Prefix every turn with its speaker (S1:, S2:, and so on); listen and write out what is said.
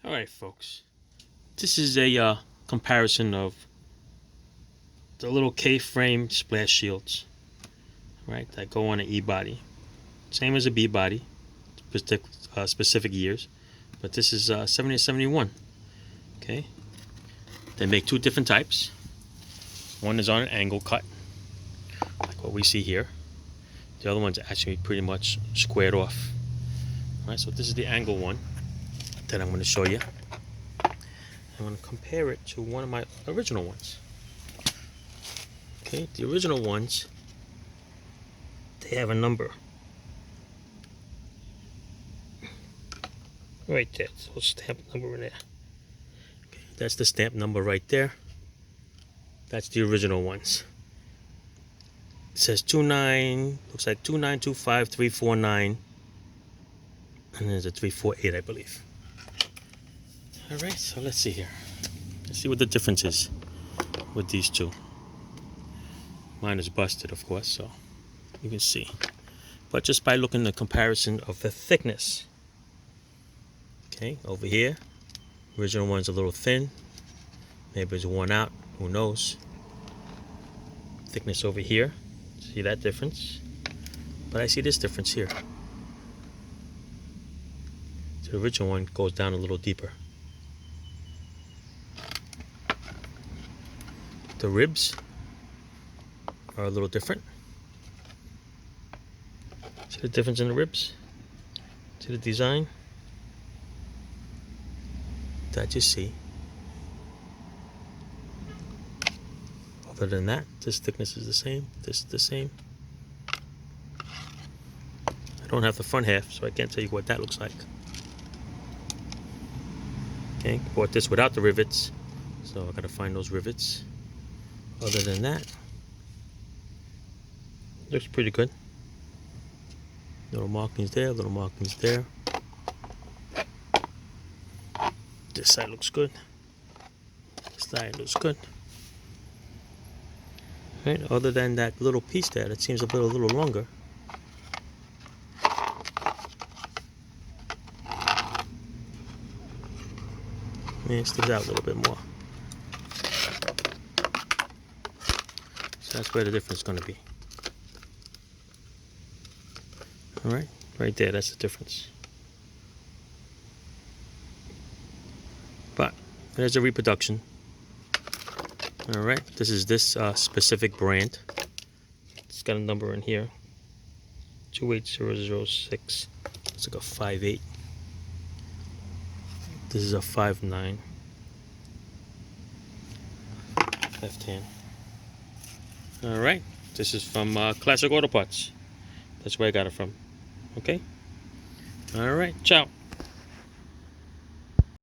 S1: Alright folks, this is a comparison of the little K-frame splash shields, right, that go on an E-body. Same as a B-body, specific years, but this is 70 to 71. Okay, they make two different types. One is on an angle cut, like what we see here. The other one's actually pretty much squared off. Alright, so this is the angle one that I'm going to show you. I'm going to compare it to one of my original ones. Okay, the original ones, they have a number right there. So a stamp number in there. Okay, that's the stamp number right there. That's the original ones. It says 29, looks like 2925349, and there's a 348, I believe. Alright, so let's see here. Let's see what the difference is with these two. Mine is busted, of course, so you can see. But just by looking at the comparison of the thickness. Okay, over here, original one's a little thin. Maybe it's worn out, who knows. Thickness over here, see that difference? But I see this difference here. The original one goes down a little deeper. The ribs are a little different. See the difference in the ribs? See the design? That you see. Other than that, this thickness is the same. This is the same. I don't have the front half, so I can't tell you what that looks like. Okay, bought this without the rivets, so I gotta find those rivets. Other than that, looks pretty good. Little markings there, little markings there. This side looks good. This side looks good. Right, other than that little piece there that seems a little longer. It sticks out a little bit more. So that's where the difference is going to be. Alright, right there, that's the difference. But there's a Reproduction. Alright, this is this specific brand. It's got a number in here, 28006. It's like a 58. This is a 59. Left hand. Alright, this is from Classic Auto Parts. That's where I got it from. Okay? Alright, ciao.